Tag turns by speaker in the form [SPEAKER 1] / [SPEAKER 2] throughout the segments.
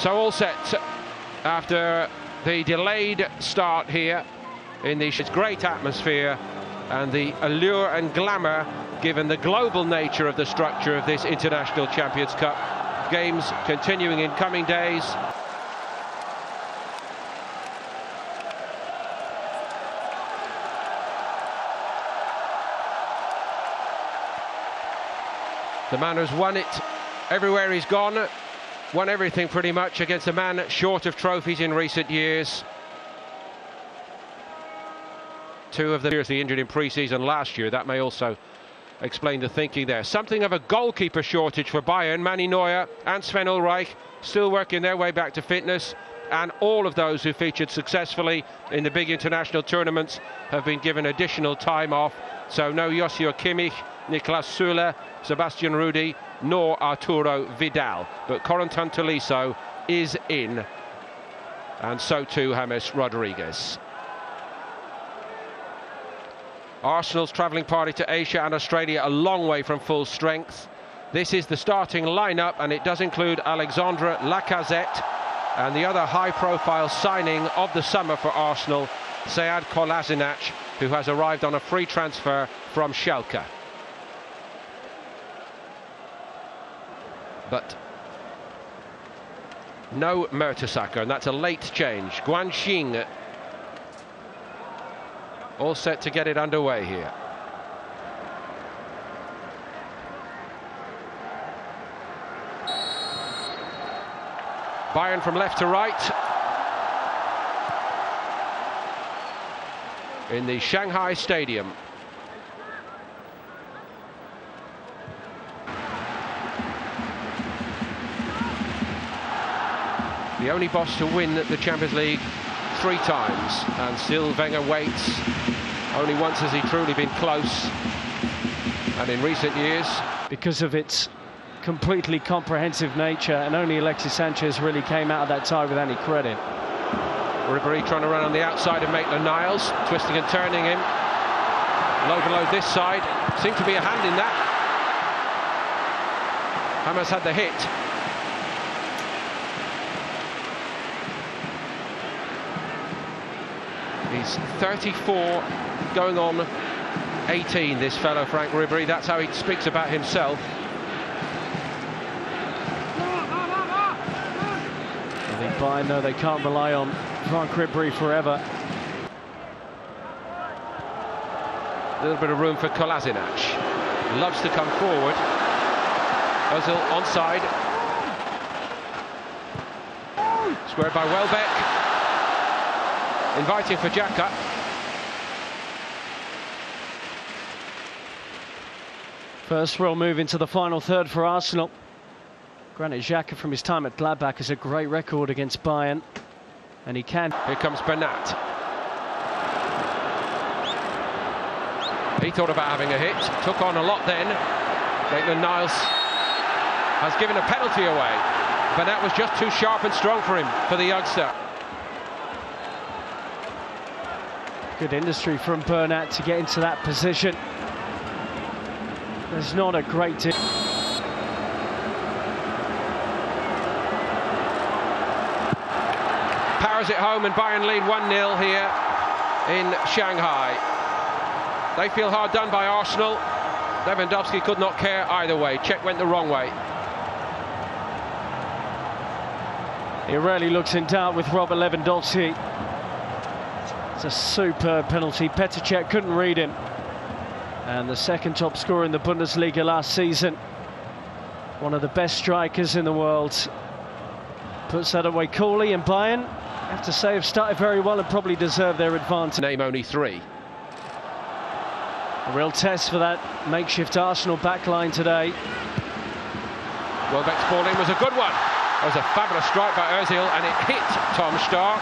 [SPEAKER 1] So all set after the delayed start here in the great atmosphere and the allure and glamour given the global nature of the structure of this International Champions Cup. Games continuing in coming days. The man who's won it everywhere he's gone, won everything pretty much against a man short of trophies in recent years. Two of them seriously injured in pre-season last year. That may also explain the thinking there. Something of a goalkeeper shortage for Bayern. Manny Neuer and Sven Ulreich still working their way back to fitness, and all of those who featured successfully in the big international tournaments have been given additional time off. So no Joshua Kimmich, Niklas Süle, Sebastian Rudi, nor Arturo Vidal. But Corentin Tolisso is in, and so too James Rodriguez. Arsenal's travelling party to Asia and Australia a long way from full strength. This is the starting lineup, and it does include Alexandre Lacazette and the other high-profile signing of the summer for Arsenal, Sead Kolasinac, who has arrived on a free transfer from Schalke. But no Mertesacker, and that's a late change. Guanxing all set to get it underway here. Bayern from left to right in the Shanghai Stadium. The only boss to win the Champions League 3 times, and still Wenger waits. Only once has he truly been close, and in recent years,
[SPEAKER 2] because of its completely comprehensive nature, and only Alexis Sanchez really came out of that tie with any credit.
[SPEAKER 1] Ribéry trying to run on the outside of Maitland-Niles, twisting and turning him. Low below this side, seemed to be a hand in that. Hamas had the hit. He's 34, going on 18, this fellow Franck Ribéry. That's how he speaks about himself.
[SPEAKER 2] I think Bayern know they can't rely on Franck Ribéry forever.
[SPEAKER 1] A little bit of room for Kolasinac. Loves to come forward. Ozil onside. Squared by Welbeck. Inviting for Xhaka.
[SPEAKER 2] First real move into the final third for Arsenal. Granit Xhaka from his time at Gladbach has a great record against Bayern, and he can.
[SPEAKER 1] Here comes Bernat. He thought about having a hit, took on a lot then. Maitland-Niles has given a penalty away. Bernat was just too sharp and strong for him, for the youngster.
[SPEAKER 2] Good industry from Bernat to get into that position. There's not a great deal.
[SPEAKER 1] Powers it home, and Bayern lead 1-0 here in Shanghai. They feel hard done by Arsenal. Lewandowski could not care either way. Czech went the wrong way.
[SPEAKER 2] He rarely looks in doubt with Robert Lewandowski. It's a superb penalty. Petr Cech couldn't read him. And the second top scorer in the Bundesliga last season, one of the best strikers in the world, puts that away coolly. And Bayern, I have to say, have started very well and probably deserve their advantage.
[SPEAKER 1] Name only 3.
[SPEAKER 2] A real test for that makeshift Arsenal backline today.
[SPEAKER 1] Welbeck's ball in was a good one. It was a fabulous strike by Ozil, and it hit Tom Stark.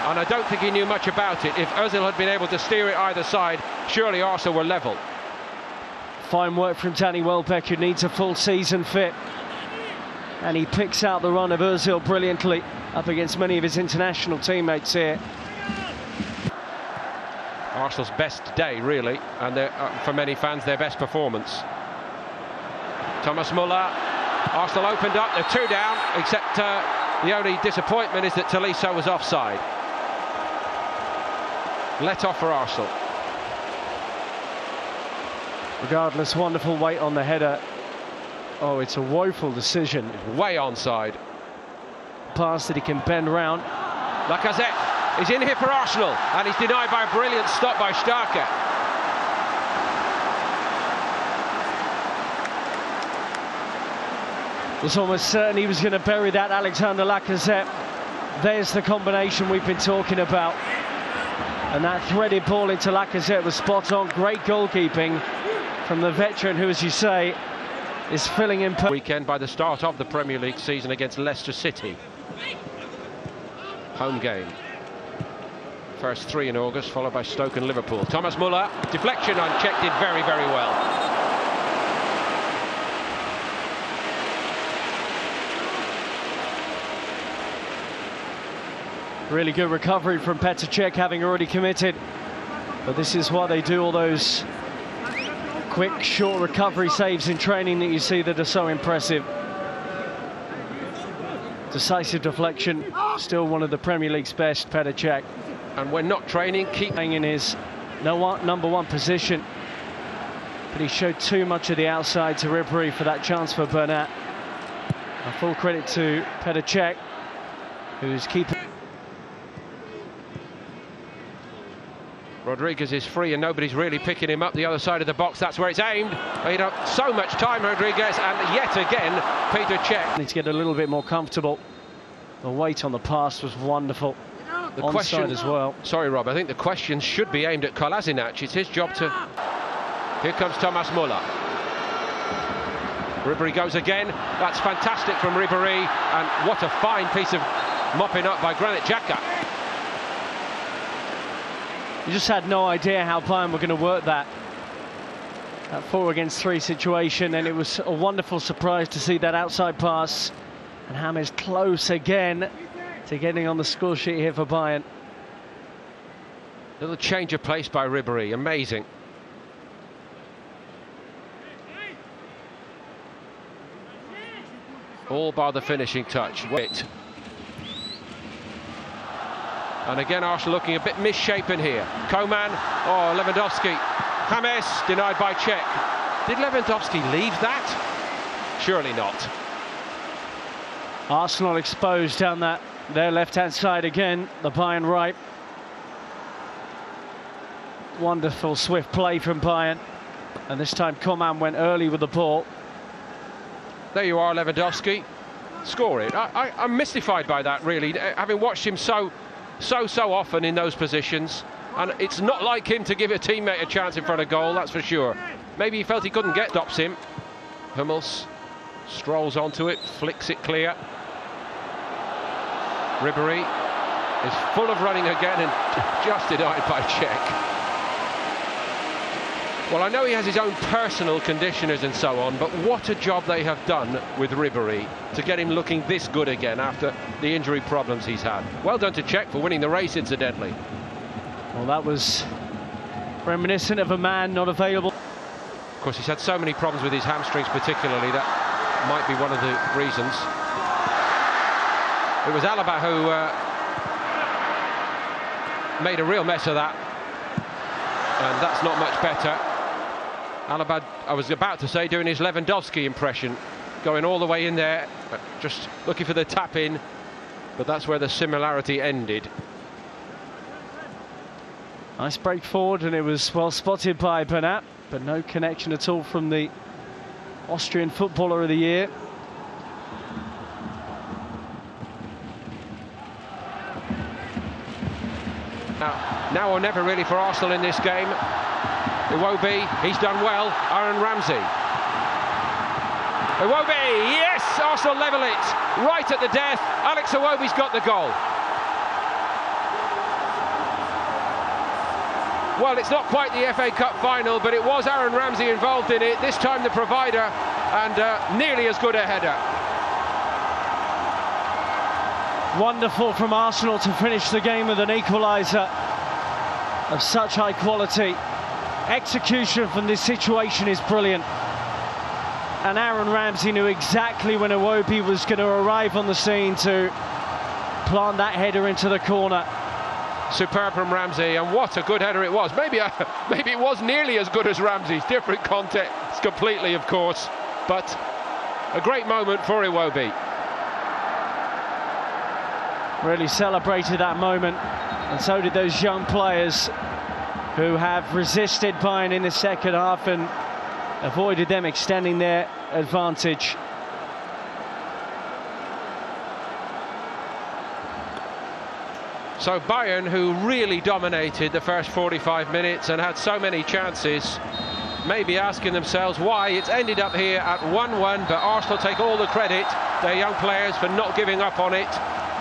[SPEAKER 1] And I don't think he knew much about it. If Ozil had been able to steer it either side, surely Arsenal were level.
[SPEAKER 2] Fine work from Danny Welbeck, who needs a full season fit. And he picks out the run of Ozil brilliantly up against many of his international teammates here.
[SPEAKER 1] Arsenal's best day, really, and for many fans, their best performance. Thomas Muller. Arsenal opened up, they're 2 down, except The only disappointment is that Tolisso was offside. Let off for Arsenal.
[SPEAKER 2] Regardless, wonderful weight on the header. Oh, it's a woeful decision.
[SPEAKER 1] Way onside.
[SPEAKER 2] Pass that he can bend round.
[SPEAKER 1] Lacazette is in here for Arsenal, and he's denied by a brilliant stop by Starker.
[SPEAKER 2] Was almost certain he was going to bury that, Alexander Lacazette. There's the combination we've been talking about. And that threaded ball into Lacazette was spot on. Great goalkeeping from the veteran who, as you say, is filling in...
[SPEAKER 1] Weekend by the start of the Premier League season against Leicester City. Home game. First 3 in August, followed by Stoke and Liverpool. Thomas Muller, deflection unchecked, did very, very well.
[SPEAKER 2] Really good recovery from Petr Cech, having already committed. But this is why they do all those quick, short recovery saves in training that you see that are so impressive. Decisive deflection, still one of the Premier League's best, Petr Cech.
[SPEAKER 1] And when not training, keep
[SPEAKER 2] in his number one position. But he showed too much of the outside to Ribéry for that chance for Bernat. A full credit to Petr Cech, who's keeping...
[SPEAKER 1] Rodriguez is free and nobody's really picking him up the other side of the box. That's where it's aimed. Made up so much time, Rodriguez, and yet again Petr Cech
[SPEAKER 2] needs to get a little bit more comfortable. The weight on the pass was wonderful.
[SPEAKER 1] The
[SPEAKER 2] onside
[SPEAKER 1] question
[SPEAKER 2] as well.
[SPEAKER 1] Sorry, Rob, I think the question should be aimed at Kolasinac. It's his job to... Here comes Thomas Muller. Ribéry goes again. That's fantastic from Ribéry, and what a fine piece of mopping up by Granit Xhaka.
[SPEAKER 2] You just had no idea how Bayern were going to work that 4 against 3 situation, and it was a wonderful surprise to see that outside pass. And James close again to getting on the score sheet here for Bayern.
[SPEAKER 1] Little change of pace by Ribéry, amazing. All bar the finishing touch. Wait. And again, Arsenal looking a bit misshapen here. Coman, oh, Lewandowski. James, denied by Cech. Did Lewandowski leave that? Surely not.
[SPEAKER 2] Arsenal exposed down their left-hand side again, the Bayern right. Wonderful swift play from Bayern. And this time Coman went early with the ball.
[SPEAKER 1] There you are, Lewandowski. Score it. I'm mystified by that, really, having watched him so often in those positions, and it's not like him to give a teammate a chance in front of goal, that's for sure. Maybe he felt he couldn't get, stops him. Hummels strolls onto it, flicks it clear. Ribéry is full of running again and just denied by Cech. Well, I know he has his own personal conditioners and so on, but what a job they have done with Ribéry to get him looking this good again after the injury problems he's had. Well done to Cech for winning the race, incidentally.
[SPEAKER 2] Well, that was reminiscent of a man not available.
[SPEAKER 1] Of course, he's had so many problems with his hamstrings particularly, that might be one of the reasons. It was Alaba who made a real mess of that, and that's not much better. Alaba, I was about to say, doing his Lewandowski impression, going all the way in there, just looking for the tap in, but that's where the similarity ended.
[SPEAKER 2] Nice break forward, and it was well spotted by Bernat, but no connection at all from the Austrian Footballer of the Year.
[SPEAKER 1] Now or never really for Arsenal in this game. Iwobi, he's done well. Aaron Ramsey. Iwobi, yes! Arsenal level it right at the death. Alex Iwobi's got the goal. Well, it's not quite the FA Cup final, but it was Aaron Ramsey involved in it. This time the provider, and nearly as good a header.
[SPEAKER 2] Wonderful from Arsenal to finish the game with an equaliser of such high quality. Execution from this situation is brilliant. And Aaron Ramsey knew exactly when Iwobi was going to arrive on the scene to plant that header into the corner.
[SPEAKER 1] Superb from Ramsey, and what a good header it was. Maybe it was nearly as good as Ramsey's. Different context completely, of course, but a great moment for Iwobi.
[SPEAKER 2] Really celebrated that moment, and so did those young players who have resisted Bayern in the second half and avoided them extending their advantage.
[SPEAKER 1] So Bayern, who really dominated the first 45 minutes and had so many chances, may be asking themselves why it's ended up here at 1-1, but Arsenal take all the credit, their young players, for not giving up on it,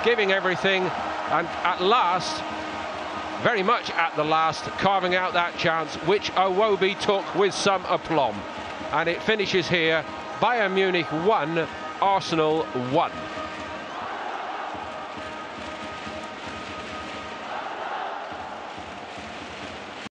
[SPEAKER 1] giving everything, and at last, very much at the last, carving out that chance, which Iwobi took with some aplomb. And it finishes here, Bayern Munich 1, Arsenal 1.